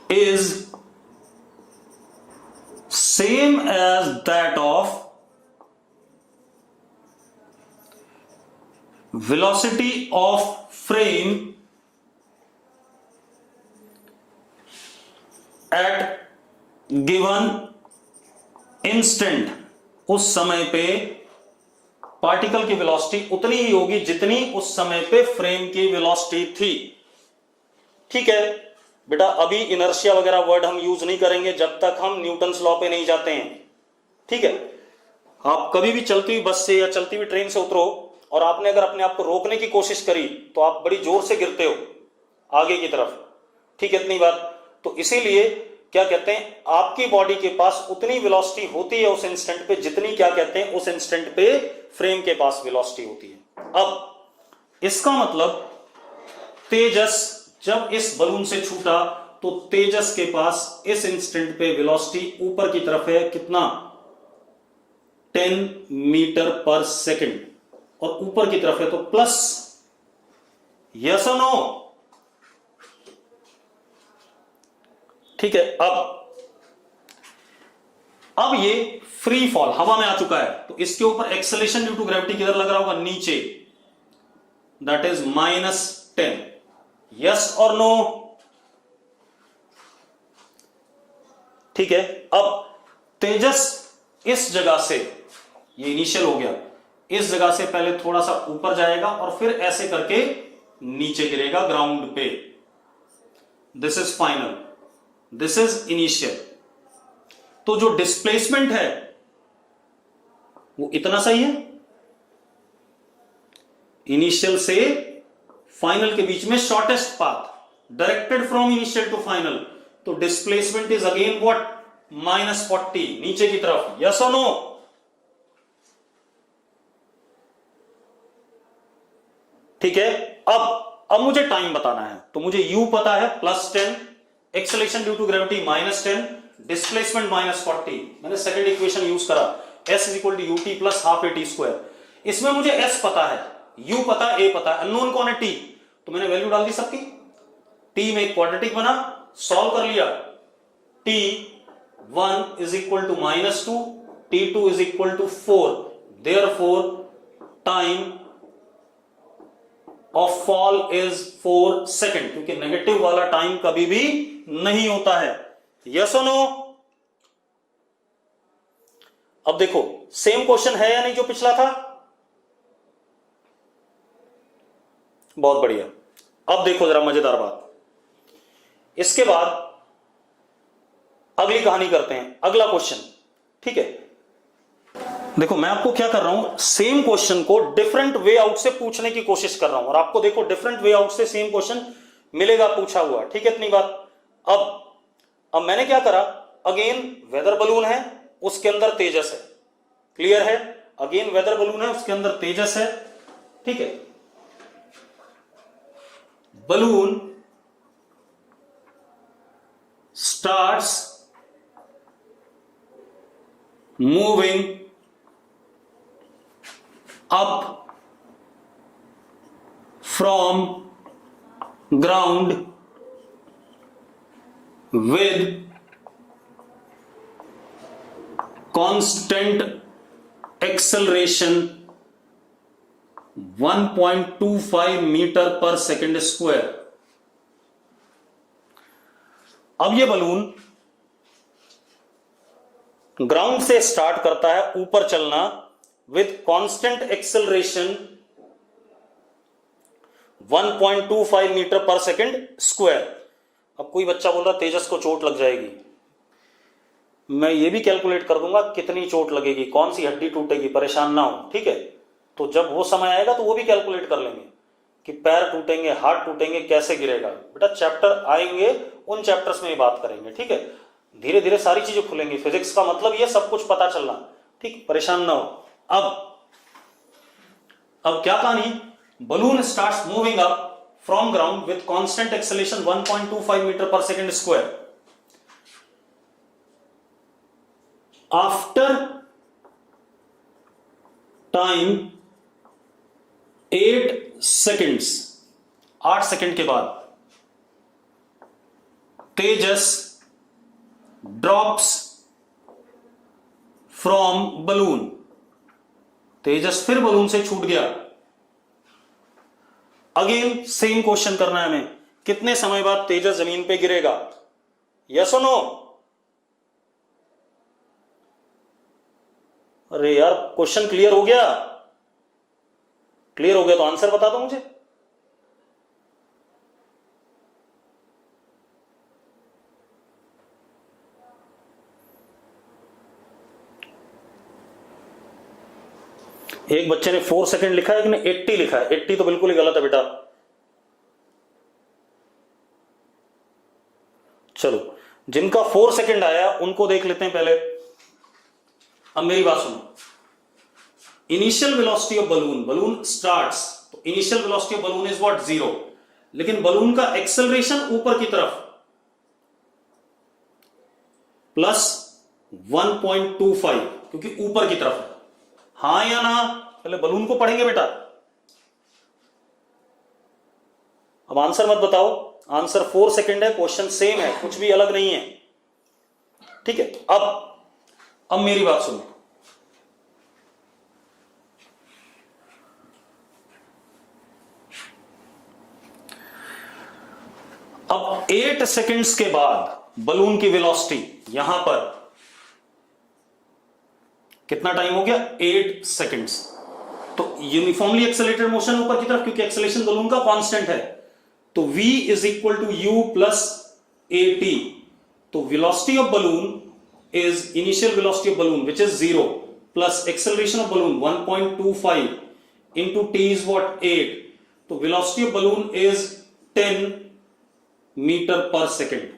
is same as that of velocity of frame at given instant। उस समय पे पार्टिकल की वेलोसिटी उतनी ही होगी जितनी उस समय पे फ्रेम की वेलोसिटी थी। ठीक है बेटा, अभी इनर्शिया वगैरह वर्ड हम यूज नहीं करेंगे जब तक हम न्यूटन्स लॉ पे नहीं जाते हैं। ठीक है, आप कभी भी चलती हुई बस से या चलती हुई ट्रेन से उतरो और आपने अगर अपने आप को रोकने की कोशिश करी तो आप बड़ी जोर से गिरते हो आगे की तरफ। ठीक है, इतनी बात। तो इसीलिए क्या कहते हैं, आपकी बॉडी के पास उतनी वेलोसिटी होती है उस इंस्टेंट पे जितनी क्या कहते हैं उस इंस्टेंट पे फ्रेम के पास वेलोसिटी होती है। अब इसका मतलब तेजस जब इस बलून से छूटा तो तेजस के पास इस इंस्टेंट पे वेलोसिटी ऊपर की तरफ है कितना, 10 मीटर पर सेकेंड, और ऊपर की तरफ है तो प्लस। यस और नो? ठीक है, अब ये फ्री फॉल हवा में आ चुका है तो इसके ऊपर एक्सेलेरेशन ड्यू टू ग्रेविटी किधर लग रहा होगा, नीचे, दैट इज -10। यस और नो? ठीक है, अब तेजस इस जगह से, ये इनिशियल हो गया, इस जगह से पहले थोड़ा सा ऊपर जाएगा और फिर ऐसे करके नीचे गिरेगा ग्राउंड पे। This is final, this is initial. तो जो डिस्प्लेसमेंट है वो इतना सही है, इनिशियल से फाइनल के बीच में shortest path, directed from initial to final. तो डिस्प्लेसमेंट इज अगेन व्हाट, -40 नीचे की तरफ। यस और नो? ठीक है, अब मुझे टाइम बताना है तो मुझे u पता है +10, acceleration due to gravity -10, displacement -40। मैंने सेकंड इक्वेशन यूज करा, s = ut + ½ at²। इसमें मुझे s पता है, u पता है, a पता है, अननोन कौन है, t। तो मैंने वैल्यू डाल दी सबकी, t में एक क्वाड्रेटिक बना, सॉल्व कर लिया। t1 = -2, t2 = 4, therefore time of fall is 4 second, क्योंकि नेगेटिव वाला टाइम कभी भी नहीं होता है। यस और नो? अब देखो सेम क्वेश्चन है या नहीं जो पिछला था? बहुत बढ़िया। अब देखो जरा मजेदार बात, इसके बाद अगली कहानी करते हैं, अगला क्वेश्चन। ठीक है, देखो मैं आपको क्या कर रहा हूं, सेम क्वेश्चन को डिफरेंट वे आउट से पूछने की कोशिश कर रहा हूं, और आपको देखो डिफरेंट वे आउट से सेम क्वेश्चन मिलेगा पूछा हुआ। ठीक है, इतनी बात। अब मैंने क्या करा, अगेन वेदर बलून है, उसके अंदर तेजस है, क्लियर है? अगेन वेदर बलून है, उसके अंदर तेजस है। ठीक है, balloon starts moving up from ground with constant acceleration 1.25 metre per second square. अब ये बलून ग्राउंड से स्टार्ट करता है ऊपर चलना with constant acceleration 1.25 metre per second square. अब कोई बच्चा बोल रहा तेजस को चोट लग जाएगी, मैं ये भी कैलकुलेट कर दूंगा कितनी चोट लगेगी, कौन सी हड्डी टूटेगी, परेशान ना हो, ठीक है। तो जब वो समय आएगा तो वो भी कैलकुलेट कर लेंगे कि पैर टूटेंगे, हाथ टूटेंगे, कैसे गिरेगा। बेटा चैप्टर आएंगे, उन चैप्टर्स में ही बात करेंगे, ठीक है। धीरे धीरे सारी चीजें खुलेंगी। फिजिक्स का मतलब ये सब कुछ पता चलना, ठीक, परेशान ना हो। अब क्या कहानी, balloon starts moving up from ground with constant acceleration 1.25 metre per second square. After time 8 seconds, 8 second के बाद Tejas drops from balloon. Tejas फिर बलून से छूट गया। अगेन सेम क्वेश्चन करना है हमें, कितने समय बाद तेजस जमीन पे गिरेगा, यस और नो। अरे यार क्वेश्चन क्लियर हो गया? क्लियर हो गया तो आंसर बता दो मुझे। एक बच्चे ने 4 सेकेंड लिखा है, एक ने 80 लिखा है। 80 तो बिल्कुल ही गलत है बेटा। चलो जिनका 4 सेकेंड आया उनको देख लेते हैं पहले। अब मेरी बात सुनो, initial velocity of balloon, balloon starts, तो initial velocity of balloon is what, 0। लेकिन बलून का एक्सेलरेशन ऊपर की तरफ प्लस 1.25, क्योंकि ऊपर की तरफ है। हाँ या ना, पहले बलून को पढ़ेंगे बेटा। अब आंसर मत बताओ, आंसर 4 सेकेंड है, क्वेश्चन सेम है, कुछ भी अलग नहीं है, ठीक है। अब मेरी बात सुनो, अब 8 सेकेंड्स के बाद बलून की वेलोसिटी, यहां पर कितना टाइम हो गया, 8 सेकेंड्स। तो यूनिफॉर्मली एक्सेलरेटेड मोशन ऊपर की तरफ, क्योंकि एक्सेलरेशन बलून का कांस्टेंट है, तो v is equal to u plus at। तो velocity of balloon is initial velocity of balloon which is 0 plus acceleration of balloon 1.25 into t is what, 8। तो velocity of balloon is 10 metre per second.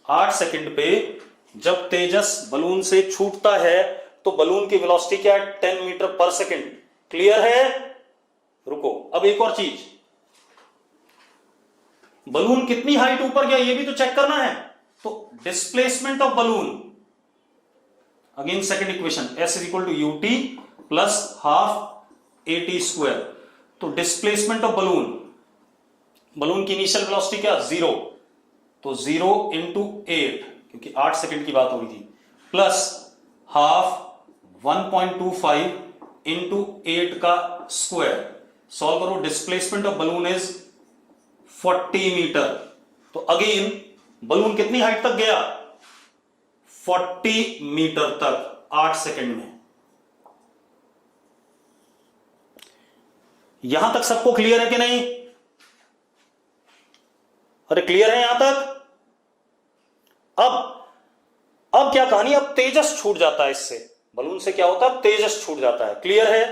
8 second पे जब तेजस balloon से छूटता है तो balloon की velocity क्या है, 10 मीटर पर सेकेंड। क्लियर है? रुको, अब एक और चीज, बलून कितनी हाइट ऊपर गया ये भी तो चेक करना है। तो displacement of balloon, again second equation, s is equal to ut plus half at square. तो डिस्प्लेसमेंट ऑफ बलून, बलून की इनिशियल वेलोसिटी क्या, 0, तो 0 इंटू 8, क्योंकि 8 सेकेंड की बात हो रही थी, प्लस हाफ 1.25 इंटू 8 का स्क्वायर। सॉल्व करो, displacement of balloon is 40 metre. तो अगेन बलून कितनी हाइट तक गया, 40 मीटर तक 8 सेकेंड में। यहां तक सबको क्लियर है कि नहीं? अरे क्लियर है यहां तक? अब क्या कहानी, अब तेजस छूट जाता है इससे, बलून से क्या होता है, तेजस छूट जाता है। क्लियर है?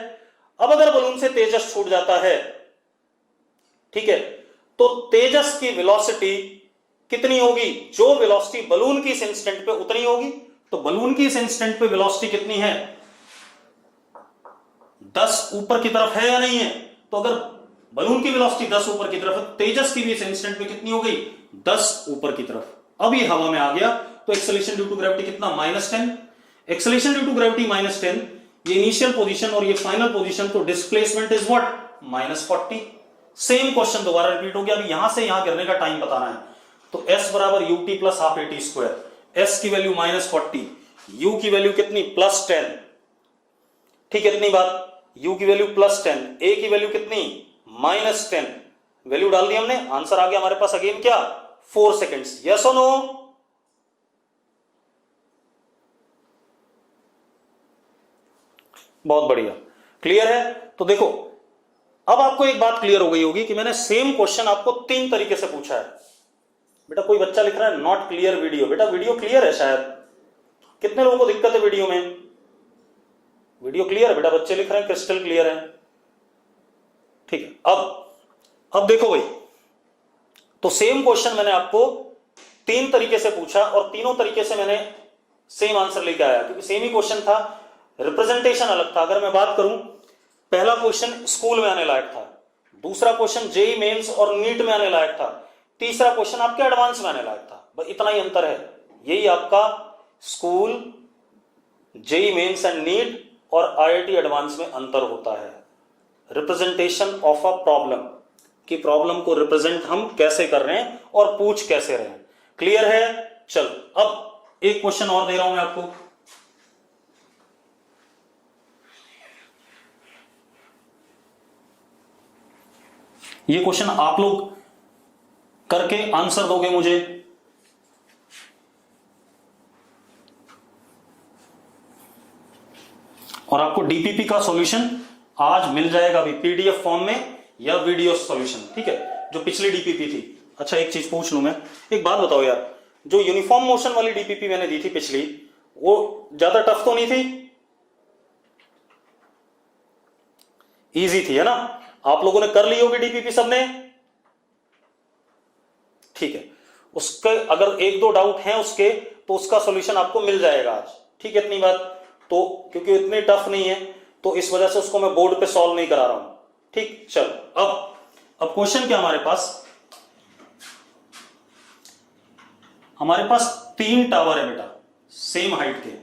अब अगर बलून से तेजस छूट जाता है, ठीक है, तो तेजस की वेलोसिटी कितनी होगी, जो वेलोसिटी बलून की इस इंस्टेंट पे उतनी होगी। तो बलून की इस इंस्टेंट पे वेलोसिटी कितनी है, 10 ऊपर की तरफ है या नहीं है? तो अगर बलून की वेलोसिटी 10 ऊपर की तरफ है, तेजस की भी इस इंस्टेंट पे कितनी हो गई, 10 ऊपर की तरफ। अब ये हवा में आ गया, तो एक्सेलरेशन ड्यू टू ग्रेविटी कितना, -10। एक्सेलरेशन ड्यू टू ग्रेविटी -10, ये इनिशियल पोजीशन और ये फाइनल पोजीशन, तो displacement is what, -40। Same question दोबारा रिपीट हो गया। अभी यहां से यहां गिरने का टाइम बताना है। तो s बराबर ut plus half eighty square, s की वैल्यू -40, u की वैल्यू कितनी +10, ठीक है इतनी बात, u की वैल्यू +10, a की वैल्यू कितनी -10, वैल्यू डाल दी हमने, आंसर आ गया हमारे पास अगेन क्या 4 सेकेंड्स, यस और नो? बहुत बढ़िया, क्लियर है। तो देखो अब आपको एक बात क्लियर हो गई होगी कि मैंने सेम क्वेश्चन आपको 3 तरीके से पूछा है। बेटा कोई बच्चा लिख रहा है नॉट क्लियर वीडियो, बेटा वीडियो क्लियर है शायद, कितने लोगों को दिक्कत है वीडियो में? वीडियो क्लियर है बेटा, बच्चे लिख रहे हैं क्रिस्टल क्लियर है, ठीक है। अब देखो भाई, तो सेम क्वेश्चन मैंने आपको 3 तरीके से पूछा और तीनों तरीके से मैंने सेम आंसर लेके आया, क्योंकि सेम ही क्वेश्चन था, रिप्रेजेंटेशन अलग था। अगर मैं बात करूं, पहला क्वेश्चन स्कूल में आने लायक था, दूसरा क्वेश्चन जेई मेंस और नीट में आने लायक था, तीसरा क्वेश्चन आपके एडवांस में आने लायक था, बस इतना ही अंतर है। यही आपका school, JEE Mains and NEET और आईआईटी एडवांस में अंतर होता है, रिप्रेजेंटेशन ऑफ अ प्रॉब्लम, कि प्रॉब्लम को रिप्रेजेंट हम कैसे कर रहे हैं और पूछ कैसे रहे हैं। क्लियर है? चलो अब एक क्वेश्चन और दे रहा हूं मैं आपको, ये क्वेश्चन आप लोग करके आंसर दोगे मुझे। और आपको डीपीपी का सॉल्यूशन आज मिल जाएगा अभी पीडीएफ फॉर्म में या वीडियो सॉल्यूशन, ठीक है, जो पिछली डीपीपी थी। अच्छा एक चीज पूछ लूं मैं, एक बात बताओ यार, जो यूनिफॉर्म मोशन वाली डीपीपी मैंने दी थी पिछली, वो ज्यादा टफ तो नहीं थी? इजी थी है ना? आप लोगों ने कर ली होगी डीपीपी सबने, ठीक है। उसके अगर 1-2 डाउट हैं उसके, तो उसका सॉल्यूशन आपको मिल जाएगा आज, ठीक है इतनी बात। तो क्योंकि इतनी टफ नहीं है तो इस वजह से उसको मैं बोर्ड पे सॉल्व नहीं करा रहा हूं, ठीक। चलो अब क्वेश्चन क्या हमारे पास 3 टावर है बेटा, सेम हाइट के,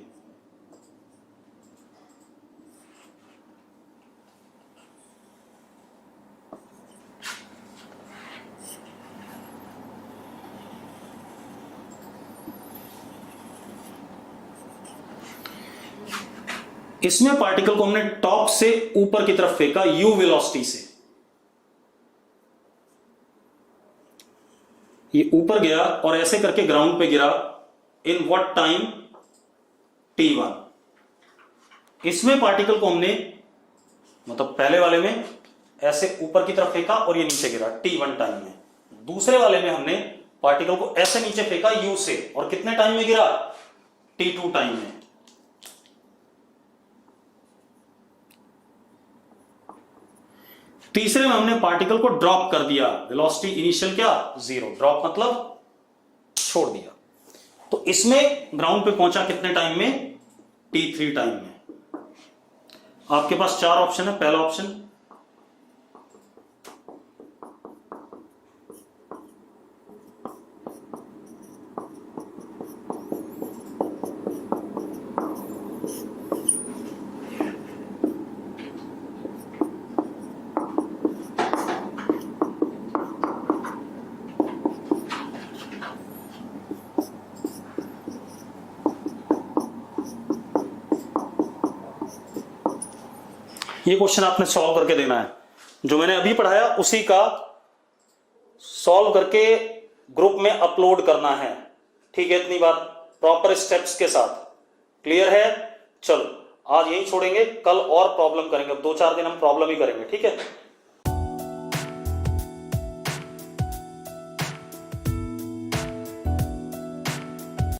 इसमें पार्टिकल को हमने टॉप से ऊपर की तरफ फेंका u वेलोसिटी से, ये ऊपर गया और ऐसे करके ग्राउंड पे गिरा, इन व्हाट टाइम? t1। इसमें पार्टिकल को हमने, मतलब पहले वाले में ऐसे ऊपर की तरफ फेंका और ये नीचे गिरा t1 टाइम में, दूसरे वाले में हमने पार्टिकल को ऐसे नीचे फेंका u से और कितने टाइम में गिरा? t2 टाइम में। तीसरे में हमने पार्टिकल को ड्रॉप कर दिया, वेलोसिटी इनिशियल क्या 0, ड्रॉप मतलब छोड़ दिया। तो इसमें ग्राउंड पे पहुंचा कितने टाइम में? t3 टाइम में। आपके पास 4 ऑप्शन है। पहला ऑप्शन ये क्वेश्चन आपने सॉल्व करके देना है, जो मैंने अभी पढ़ाया उसी का सॉल्व करके ग्रुप में अपलोड करना है, ठीक है इतनी बात, प्रॉपर स्टेप्स के साथ। क्लियर है? चलो आज यही छोड़ेंगे, कल और प्रॉब्लम करेंगे, 2-4 दिन हम प्रॉब्लम ही करेंगे, ठीक है।